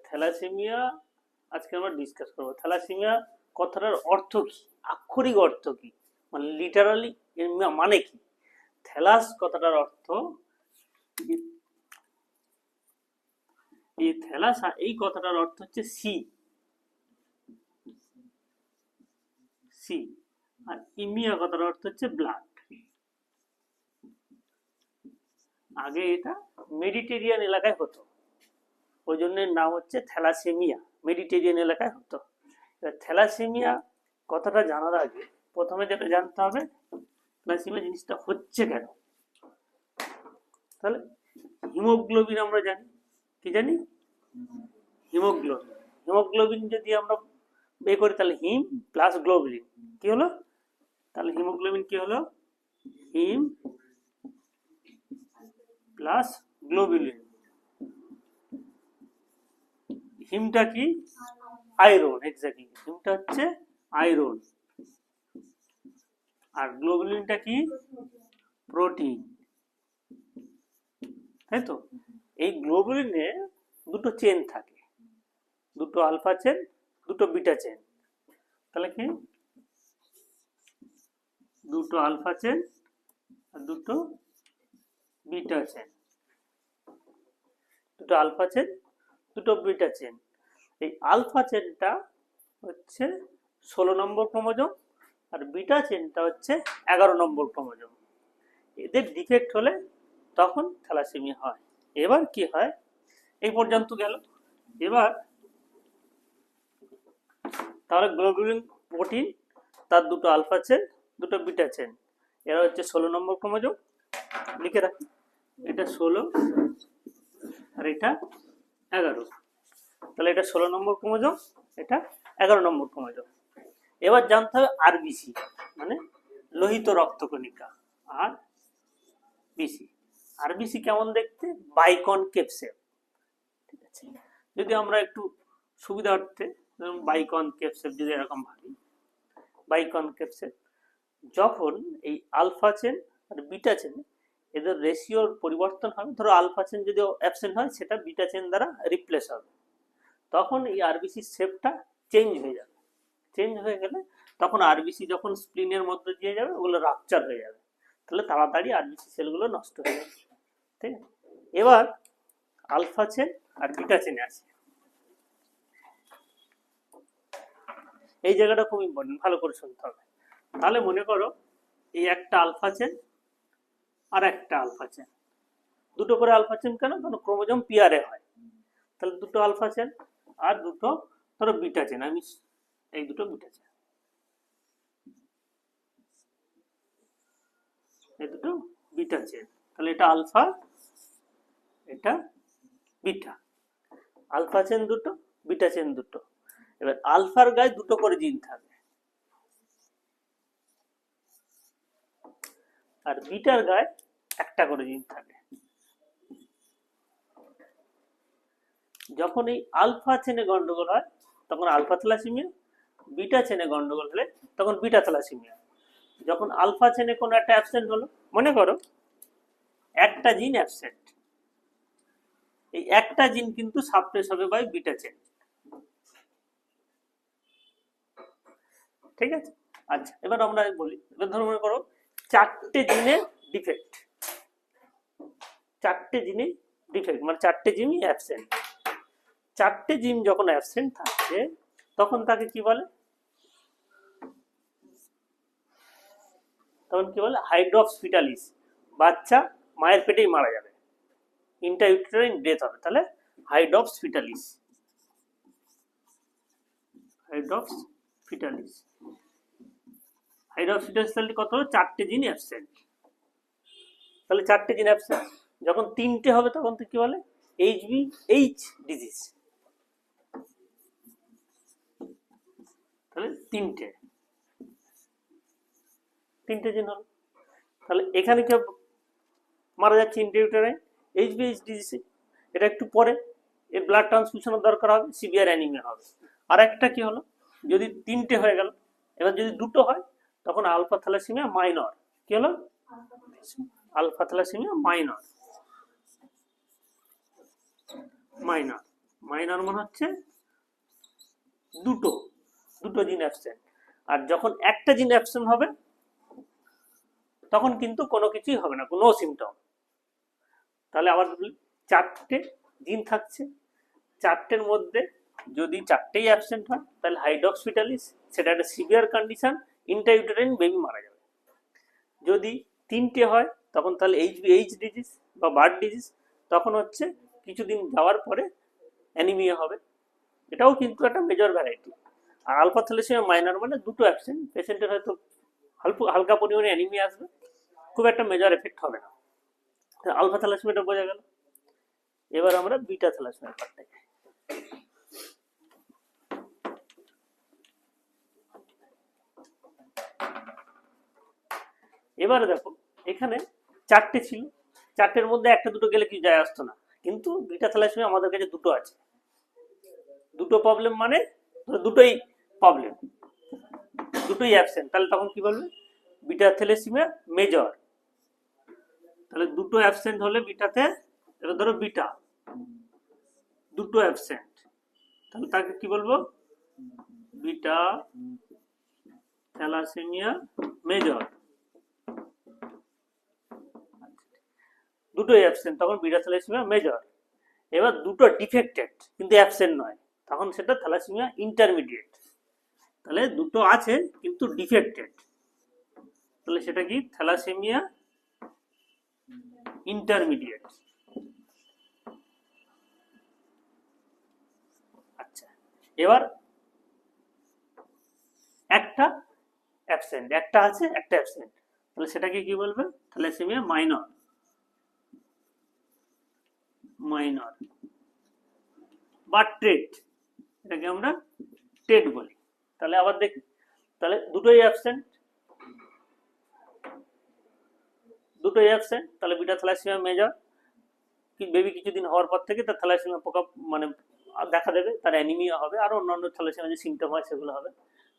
Thalassaemia আজকে আমরা discuss করবো। থ্যালাসেমিয়া কথাটার অর্থ কি, আক্ষরিক অর্থ কি, মানে লিটারালি মানে কি। থ্যালাস কথাটার অর্থ, এই থ্যালাস এই কথাটার অর্থ হচ্ছে সি, সি। আর ইমিয়া কথাটার অর্থ হচ্ছে ব্লাড। আগে এটা মেডিটেরিয়ান এলাকায় হতো, ওই জন্য নাম হচ্ছে থ্যালাসেমিয়া, মেডিটেরিয়ান এলাকায় হতো। থ্যালাসেমিয়া কথাটা জানার আগে প্রথমে যেটা জানতে হবে থ্যালাসেমিয়া জিনিসটা হচ্ছে কেন। তাহলে হিমোগ্লোবিন আমরা জানি, কি জানি? হিমোগ্লোবিন। হিমোগ্লোবিন যদি আমরা বের করি তাহলে হিম প্লাস গ্লোবিন কি হলো? তাহলে হিমোগ্লোবিন কি হলো? হিম প্লাস গ্লোবিলিন। হিমটা কি? আয়রন। এক্স্যাক্টলি, হিমটা হচ্ছে আয়রন। আর গ্লোবিলিনটা কি? প্রোটিন, তাই তো? এই গ্লোবিলিনে দুটো চেন থাকে, দুটো আলফা চেন, দুটো বিটা চেন। তাহলে কি? দুটো আলফা চেন আর দুটো বিটা চেন, দুটো আলফা চেন, দুটো বিটা চেন। এই আলফা চেনটা হচ্ছে 16 নম্বর ক্রোমোজোম আর বিটা চেনটা হচ্ছে 11 নম্বর ক্রোমোজোম। এদের ডিফেক্ট হলে তখন থ্যালাসেমিয়া হয়। এবার কি হয়, এই পর্যন্ত গেল। এবার তাহলে গ্লোবিউলিন প্রোটিন, তার দুটো আলফা চেন, দুটো বিটা চেন, এরা হচ্ছে 16 নম্বর ক্রোমোজোম। লিখে রাখি, এটা 16 আর এটা 11। তাহলে এটা 16 নম্বর ক্রোমোজোম, এটা 11 নম্বর ক্রোমোজোম। এবার জানতে হবে আরবিসি মানে লোহিত রক্তকণিকা। আর বিসি, আরবিসি কেমন দেখতে? বাইকনকেভ শেপ। ঠিক আছে, যদি আমরা একটু সুবিধার্থে বাইকনকেভ শেপ যদি এরকম ভাবি, বাইকনকেভ শেপ, যখন এই আলফা চেন আর বিটা চেন এদের রেশিওর পরিবর্তন হবে, ধরো আলফা চেন যদি অ্যাবসেন্ট হয় সেটা বিটা চেন দ্বারা রিপ্লেস হবে, তখন এই আরবিসি শেপটা চেঞ্জ হয়ে যাবে। চেঞ্জ হয়ে গেলে তখন আরবিসি যখন স্প্লিনের মধ্যে দিয়ে যাবে ওগুলো রাপচার হয়ে যাবে, তাহলে তাড়াতাড়ি আরবিসি সেলগুলো নষ্ট হয়ে যাবে। ঠিক আছে, এবার আলফা চেন আর বিটা চেনে আছে, এই জায়গাটা খুব ইম্পর্টেন্ট, ভালো করে শুনতে হবে। তাহলে মনে করো এই একটা আলফা চেন আর একটা আলফা চেন, দুটো করে আলফা চেন, কেন? কারণ ক্রোমোজোম পিয়ারে হয়। তাহলে দুটো আলফা চেন আর দুটো ধরো বিটা চেন, আমি এই দুটো বিটা চেন, এই দুটো বিটা চেন। তাহলে এটা আলফা, এটা বিটা। আলফা চেন দুটো, বিটা চেন দুটো। এবার আলফার গায়ে দুটো করে জিন থাকে আর বিটার গায়ে একটা করে জিন থাকে। যখন এই আলফা চেনে গন্ডগোল হয় তখন আলফা থ্যালাসেমিয়া, বিটা চেনে গন্ডগোল হলে তখন বিটা থ্যালাসেমিয়া। যখন আলফা চেনে কোনো একটা অ্যাবসেন্ট হলো, মনে করো একটা জিন অ্যাবসেন্ট, এই একটা জিন কিন্তু সাপ্রেস হবে বাই বিটা চেন। ঠিক আছে, আচ্ছা এবার আমরা বলি, এবার ধরো মনে করো চারটে জিনের ডিফেক্ট, চারটে জিনে ডিফেক্ট মানে চারটে জিনই অ্যাবসেন্ট। চারটে জিন যখন অ্যাবসেন্ট থাকছে তখন তাকে কি বলে? তখন কি বলে? হাইড্রক্স ফিটালিস, বাচ্চা মায়ের পেটেই মারা যাবে, ইন্ট্রাইউটেরাইন ডেথ হবে। তাহলে হাইড্রক্স ফিটালিস, হাইড্রক্স ফিটালিস। হাইড্রক্স ফিটালিস তাহলে কত হবে? চারটে জিন অ্যাবসেন্ট। তাহলে চারটে জিন অ্যাবসেন্ট, যখন তিনটে হবে তখন তো কি বলে? H disease. তাহলে তিনটে, তিনটে জিন হলো। তাহলে এখানে কি মারা যাচ্ছে? Intrauterine H ডিজিজে। এটা একটু পরে এর ব্লাড ট্রান্সফিউশনের দরকার হবে, সিভিয়ার অ্যানিমিয়া হবে। আর একটা কি হলো, যদি তিনটে হয়ে গেল, এবার যদি দুটো হয় তখন আলফা থ্যালাসেমিয়া মাইনর। কি হলো? Alpha thalassaemia minor, minor minor মানে হচ্ছে দুটো দুটো জিন অ্যাবসেন্ট। আর যখন একটা জিন অ্যাবসেন্ট হবে তখন কিন্তু কোনো কিছুই হবে না, কোনো সিমটম। তাহলে আবার চারটে জিন থাকছে, চারটের মধ্যে যদি চারটেই অ্যাবসেন্ট হয় তাহলে হাইড্রক্স ফিটালিস, সেটা একটা সিভিয়ার কন্ডিশন, ইন্ট্রাইউটেরাইন বেবি মারা যাবে। যদি তিনটে হয় তখন তাহলে এইচ ডিজিজ বা বার্ড ডিজিজ, তখন হচ্ছে কিছুদিন যাওয়ার পরে অ্যানিমিয়া হবে। এটাও কিন্তু একটা মেজর ভ্যারাইটি। আর আলফা থ্যালাসেমিয়া মাইনর মানে দুটো অ্যাবসেন্ট, পেশেন্টের হয়তো হালকা পরিমাণে অ্যানিমিয়া আসবে, খুব একটা মেজর এফেক্ট হবে না। আলফা থ্যালাসেমিয়াটা বোঝা গেল। এবার আমরা বিটা থ্যালাসেমিয়ার পার্টটা যাই। এবারে দেখো এখানে চারটে ছিল, চারটের মধ্যে একটা দুটো গেলে কি যায় আসতো না, কিন্তু বিটা থ্যালাসেমিয়া আমাদের কাছে দুটো আছে। দুটো প্রবলেম মানে দুটোই প্রবলেম, দুটোই অ্যাবসেন্ট, তাহলে তখন কি বলবে বিটা থ্যালাসেমিয়া মেজর। তাহলে দুটো অ্যাবসেন্ট হলে বিটাতে, এবার ধরো বিটা দুটো অ্যাবসেন্ট, তাহলে তাকে কি বলবো বিটা থ্যালাসেমিয়া মেজর। দুটোই অ্যাবসেন্ট তখন বিটা থ্যালাসেমিয়া মেজর। এবার দুটো ডিফেক্টেড কিন্তু অ্যাবসেন্ট নয়, তখন সেটা থ্যালাসেমিয়া ইন্টারমিডিয়েট। তাহলে দুটো আছে কিন্তু ডিফেক্টেড, তাহলে সেটা কি থ্যালাসেমিয়া ইন্টারমিডিয়েট। আচ্ছা, এবার একটা অ্যাবসেন্ট, একটা আছে একটা অ্যাবসেন্ট, তাহলে সেটাকে কি বলবে থ্যালাসেমিয়া মাইনর। মাইনর বা ট্রেট, এটাকে আমরা ট্রেট বলি। তাহলে আবার দেখি, তাহলে দুটোই অ্যাবসেন্ট, দুটোই অ্যাবসেন্ট, তাহলে বিটা থ্যালাসেমিয়া মেজর। বেবি কিছুদিন হওয়ার পর থেকে তার থ্যালাসেমিয়া পোকা মানে দেখা দেবে, তার অ্যানিমিয়া হবে, আর অন্যান্য থ্যালাসেমিয়া যে সিমটম হয় সেগুলো হবে।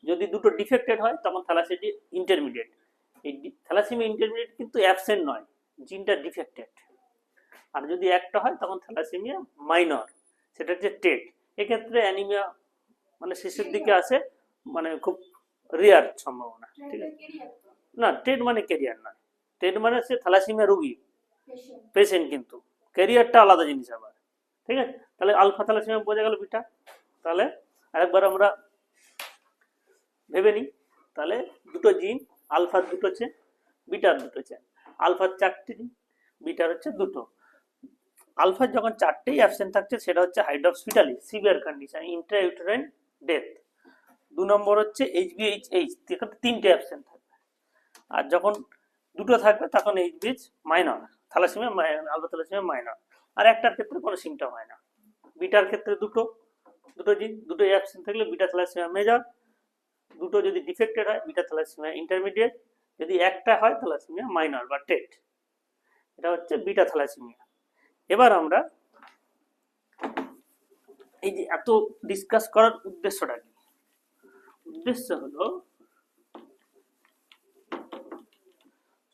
যদি দুটো ডিফেক্টেড হয় তখন থ্যালাসেমিয়া ইন্টারমিডিয়েট। এই থ্যালাসেমিয়া ইন্টারমিডিয়েট কিন্তু অ্যাবসেন্ট নয়, জিনটা ডিফেক্টেড। আর যদি একটা হয় তখন থ্যালাসেমিয়া মাইনর, সেটা হচ্ছে টেট। এক্ষেত্রে অ্যানিমিয়া মানে শেষের দিকে আসে, মানে খুব রেয়ার সম্ভাবনা। ঠিক আছে, না টেট মানে ক্যারিয়ার নয়, টেট মানে সে থ্যালাসেমিয়া রোগী পেশেন্ট, কিন্তু ক্যারিয়ারটা আলাদা জিনিস আবার। ঠিক আছে, তাহলে আলফা থ্যালাসেমিয়া বোঝা গেল বিটা। তাহলে আরেকবার আমরা ভেবে নিই, তাহলে দুটো জিন, আলফার দুটো চেন, বিটার দুটো চেন। আলফার চারটে জিন, বিটার হচ্ছে দুটো। আলফার যখন চারটেই অ্যাবসেন্ট থাকছে সেটা হচ্ছে হাইড্রক্স fetalis, severe condition, intrauterine death. 2 নম্বর হচ্ছে এইচবিএইচ, এখানে তিনটে অ্যাবসেন্ট থাকবে। আর যখন দুটো থাকবে তখন HBH minor, thalassaemia alpha thalassaemia minor. আর একটার ক্ষেত্রে কোনো সিমটম হয় না। বিটার ক্ষেত্রে দুটো জিন, দুটো অ্যাবসেন্ট থাকলে বিটা থ্যালাসেমিয়া মেজর। দুটো যদি ডিফেক্টেড হয় বিটা থ্যালাসেমিয়া ইন্টারমিডিয়েট, যদি একটা হয় থ্যালাসেমিয়া মাইনর বা টেট। এটা হচ্ছে বিটা থ্যালাসেমিয়া। এবার আমরা এই যে এত ডিসকাস করার উদ্দেশ্যটা কি? উদ্দেশ্য হলো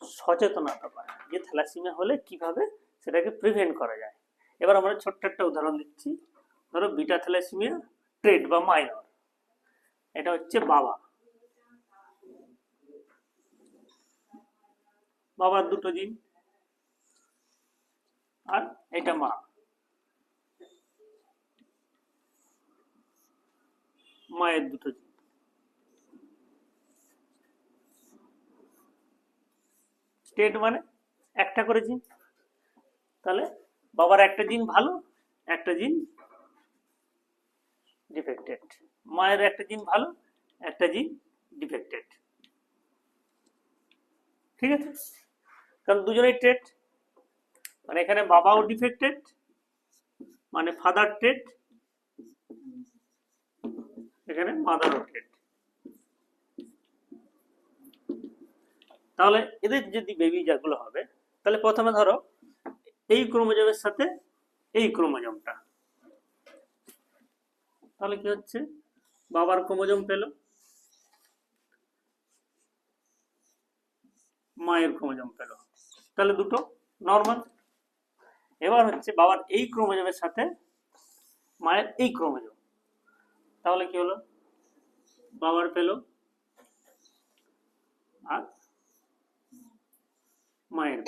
সচেতনতা পাওয়া যে থ্যালাসেমিয়া হলে কিভাবে সেটাকে প্রিভেন্ট করা যায়। এবার আমরা ছোট্ট একটা উদাহরণ দিচ্ছি। ধরো বিটা থ্যালাসেমিয়া ট্রেট বা মাইনর, এটা হচ্ছে বাবার দুটো জিন, আর এটা মায়ের দুটো জিন। স্টেট মানে একটা করে জিন, তাহলে বাবার একটা জিন ভালো, একটা জিন ডিফেক্টেড। মায়ের একটা জিন ভালো, একটা জিন ডিফেক্টেড। ঠিক আছে, কারণ দুজনেই ট্রেট, মানে এখানে বাবাও ডিফেক্টেড মানে ফাদার ট্রেট, এখানে মাদারও ট্রেট। তাহলে এদের যদি বেবি যেগুলো হবে, তাহলে প্রথমে ধরো এই ক্রোমোজোমের সাথে এই ক্রোমোজোমটা, তাহলে কি হচ্ছে বাবার ক্রোমোজোম পেল, মায়ের ক্রোমোজোম পেল, তাহলে দুটো নর্মাল। এবার হচ্ছে বাবার এই ক্রোমোজোমের সাথে মায়ের এই ক্রোমোজোম, তাহলে কি হলো, বাবার পেল আর মায়ের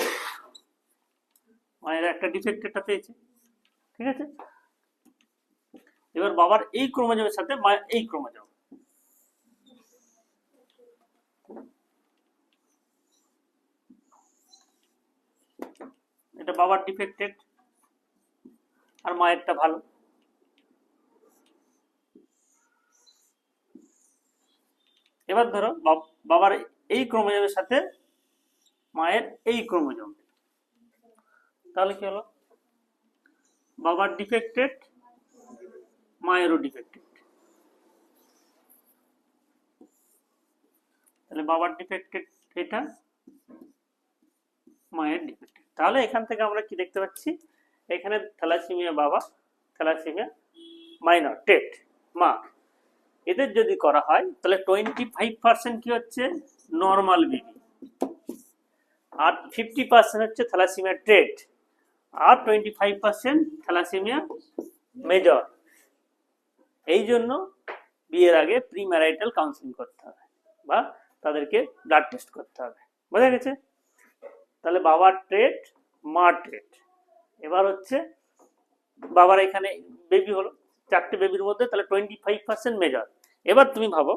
মায়ের একটা ডিফেক্টেডটা পেয়েছে, ঠিক আছে। এবার বাবার এই ক্রোমোজোমের সাথে মায়ের এই ক্রোমোজোম, এটা বাবার ডিফেক্টেড আর মায়েরটা ভালো। এবার ধরো বাবার এই ক্রোমোজোমের সাথে মায়ের এই ক্রোমোজোম, তাহলে কি হলো, বাবার ডিফেক্টেড মায়েরও ডিফেক্টেড, তাহলে বাবার ডিফেক্টেড এটা, মায়ের ডিফেক্টেড। তাহলে এখান থেকে আমরা কি দেখতে পাচ্ছি, এখানে থ্যালাসেমিয়া বাবা, থ্যালাসেমিয়া মাইনর টেট মা, এদের যদি করা হয় তাহলে 25% কি হচ্ছে নর্মাল বেবি, আর 50% হচ্ছে থ্যালাসেমিয়া টেট, আর 25% থ্যালাসেমিয়া মেজর। এই জন্য বিয়ের আগে প্রি ম্যারিটাল কাউন্সিলিং করতে হবে বা তাদেরকে ব্লাড টেস্ট করতে হবে, বোঝা গেছে। তাহলে বাবার ট্রেট, মা ট্রেট। এবার হচ্ছে বাবার এখানে বেবি হলো, 4টে বেবির মধ্যে তাহলে 25% মেজর। এবার তুমি ভাবো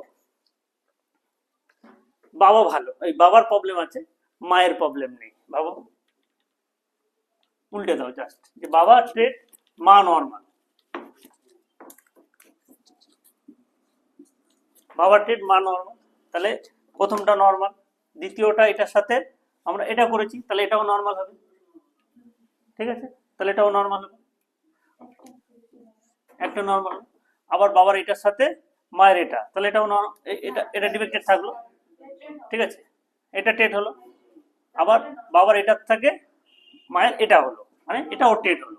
বাবা ভালো, এই বাবার প্রবলেম আছে, মায়ের প্রবলেম নেই, ভাবো, উল্টে দাও জাস্ট, যে বাবা ট্রেট মা নর্মাল, বাবা ট্রেট মা নর্মাল, তাহলে প্রথমটা নর্মাল, দ্বিতীয়টা এটার সাথে আমরা এটা করেছি, তাহলে এটাও নর্মাল হবে, ঠিক আছে, তাহলে এটাও নর্মাল হবে, একটা নর্মাল। আবার বাবার এটার সাথে মায়ের এটা, তাহলে এটাও এটা এটা ডিফেক্টেড থাকলো, ঠিক আছে, এটা টেট হলো। আবার বাবার এটার থেকে মায়ের এটা হলো, মানে এটাও টেট হলো,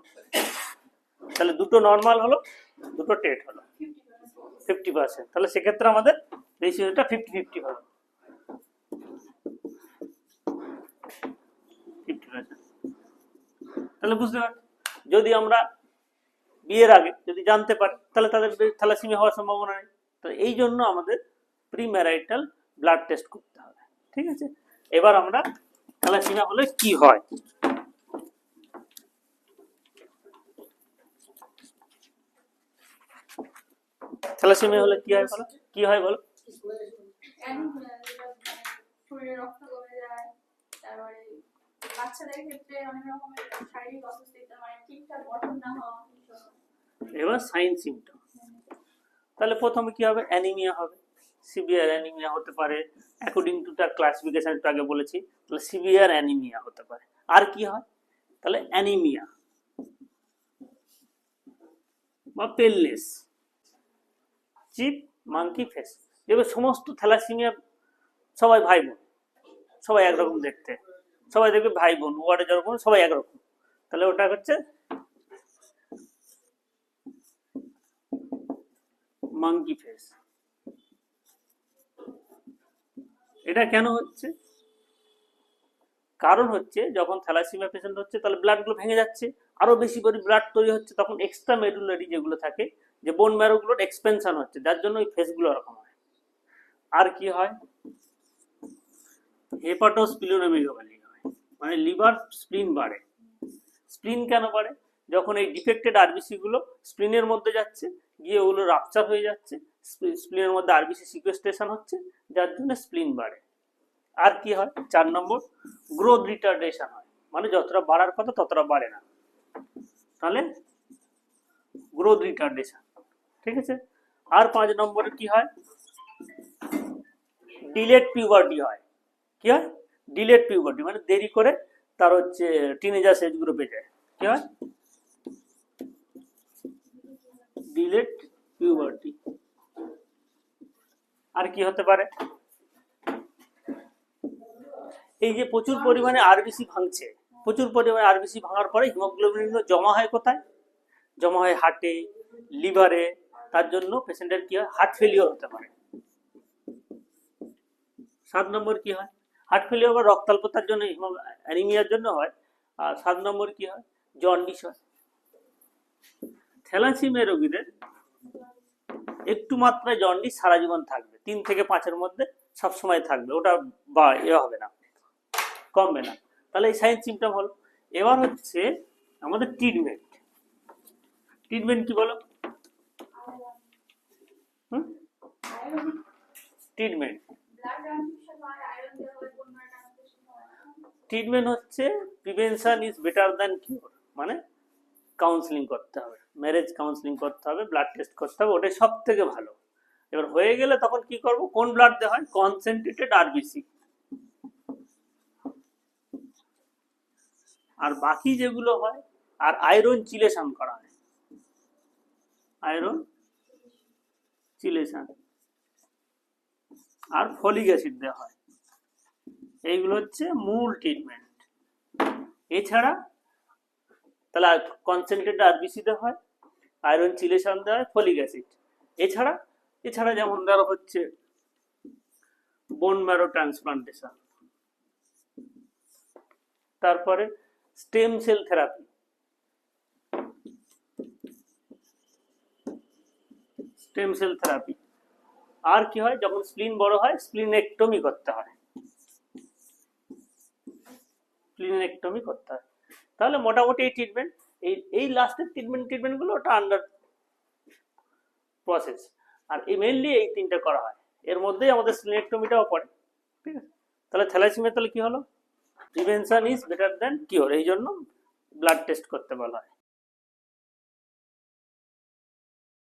তাহলে দুটো নর্মাল হলো, দুটো টেট হলো, 50%। তাহলে সেক্ষেত্রে আমাদের রেশিওটা 50-50 হলো, 50%। তাহলে বুঝতে পারছি, যদি আমরা বিয়ের আগে যদি জানতে পারি তাহলে তাদের থ্যালাসেমিয়া হওয়ার সম্ভাবনা নেই। তো এই জন্য আমাদের প্রি ম্যারিটাল ব্লাড টেস্ট করতে হবে, ঠিক আছে। এবার আমরা থ্যালাসেমিয়া হলে কি হয়, থ্যালাসেমিয়া হলে কি হয় বলো, কি হয় বলো। শরীরে রক্ত কমে যায়, তারপরে বাচ্চাদের ক্ষেত্রে অনেক রকমের শারীরিক অসুস্থতা, মানে ঠিকঠাক গঠন না হওয়া। এবার সাইন সিমটম, তাহলে প্রথমে কি হবে, অ্যানিমিয়া হবে, সিভিয়ার অ্যানিমিয়া হতে পারে, অ্যাকর্ডিং টু তার ক্লাসিফিকেশন একটু আগে বলেছি, তাহলে সিভিয়ার অ্যানিমিয়া হতে পারে। আর কি হয়, তাহলে অ্যানিমিয়া বা পেলনেস, চিপ মাঙ্কি ফেস। এবার সমস্ত থ্যালাসেমিয়া সবাই ভাই বোন, সবাই একরকম দেখতে, সবাই দেখবে ভাই বোন, ওয়ার্ডে যেরকম সবাই একরকম, তাহলে ওটা হচ্ছে মাঙ্কি ফেস। এটা কেন হচ্ছে, কারণ হচ্ছে যখন থ্যালাসেমিয়া পেশেন্ট হচ্ছে তাহলে ব্লাডগুলো ভেঙে যাচ্ছে, আরো বেশি করে ব্লাড তৈরি হচ্ছে, তখন এক্সট্রা মেডুলারি যেগুলো থাকে, যে বোন ম্যারোগুলোর এক্সপেনশন হচ্ছে, যার জন্য ওই ফেসগুলো এরকম হয়। আর কি হয়, হেপাটোস্প্লিনোমেগালি হয়, মানে লিভার স্প্লিন বাড়ে। স্প্লিন কেন বাড়ে, যখন এই ডিফেক্টেড আরবিসি গুলো স্প্লিনের মধ্যে যাচ্ছে, গিয়ে ওগুলো রাপচার হয়ে যাচ্ছে, স্প্লিনের মধ্যে আরবিসি সিকুয়েস্ট্রেশন হচ্ছে, যার জন্য স্প্লিন বাড়ে। আর কি হয়, 4 নম্বর গ্রোথ রিটার্ডেশন হয়, মানে যতটা বাড়ার কথা ততটা বাড়ে না, তাহলে গ্রোথ রিটার্ডেশন, ঠিক আছে। আর 5 নম্বরে কি হয়, ডিলেড পিউবার্টি হয়। কি হয়, ডিলেড পিউবার্টি, মানে দেরি করে তার হচ্ছে টিনেজার এজ গ্রুপে যায়, কি হয়, ডিলেড পিউবার্টি। আর কি হতে পারে, এই যে প্রচুর পরিমাণে আরবিসি ভাঙছে, প্রচুর পরিমাণে আরবিসি ভাঙার পরে হিমোগ্লোবিন জমা হয় কোথায়, জমা হয় হার্টে, লিভারে, তার জন্য পেশেন্টের কি হয়, হার্ট ফেলিওর হতে পারে। 7 নম্বর কি হয়, হার্ট ফেলিওর বা রক্তাল্পতার জন্য, অ্যানিমিয়ার জন্য হয়। আর 7 নম্বর কি হয়, জন্ডিস হয়। থ্যালাসিমিয়া রোগীদের একটু মাত্রায় জন্ডিস সারা জীবন থাকবে, 3 থেকে 5-এর মধ্যে সবসময় থাকবে, ওটা বা হবে না, কমবে না। তাহলে এই সাইন সিমটম হলো। এবার হচ্ছে আমাদের ট্রিটমেন্ট। ট্রিটমেন্ট কি বলো? ট্রিটমেন্ট ট্রিটমেন্ট হচ্ছে প্রিভেনশন ইজ বেটার দ্যান কিউর, মানে কাউন্সিলিং করতে হবে, ম্যারেজ কাউন্সিলিং করতে হবে, ব্লাড টেস্ট করতে হবে, ওটাই সব থেকে ভালো। এবার হয়ে গেলে তখন কি করব? কোন ব্লাড দেওয়া হয়? Concentrated RBC. আর বাকি যেগুলো হয়, আর আয়রন চিলেশন করা হয়, আয়রন চিলেশন, আর ফলিক অ্যাসিড দেওয়া হয়। এইগুলো হচ্ছে মূল ট্রিটমেন্ট। এছাড়া তাহলে কনসেন্ট্রেটেড আরবিসি দেওয়া হয়, আয়রন চিলেশন দেওয়া হয়, ফলিক অ্যাসিড। এছাড়া যেমন ধরো হচ্ছে বোন ম্যারো ট্রান্সপ্লান্টেশন, তারপরে stem cell therapy, stem cell therapy. আর কি হয়? যখন স্প্লিন বড় হয়, স্প্লিনেক্টমি করতে হয়, স্প্লিনেক্টমি করতে হয়। তাহলে মোটামুটি এই ট্রিটমেন্ট, এই লাস্টের ট্রিটমেন্টগুলো ওটা আন্ডার প্রসেস। আর মেইনলি এই 3টা করা হয়, এর মধ্যেই আমাদের স্প্লিনেক্টমিটাও পড়ে। ঠিক আছে? তাহলে থ্যালাসিমিয়া তাহলে কি হলো? Prevention is better than cure, এই জন্য ব্লাড টেস্ট করতে বলা হয়।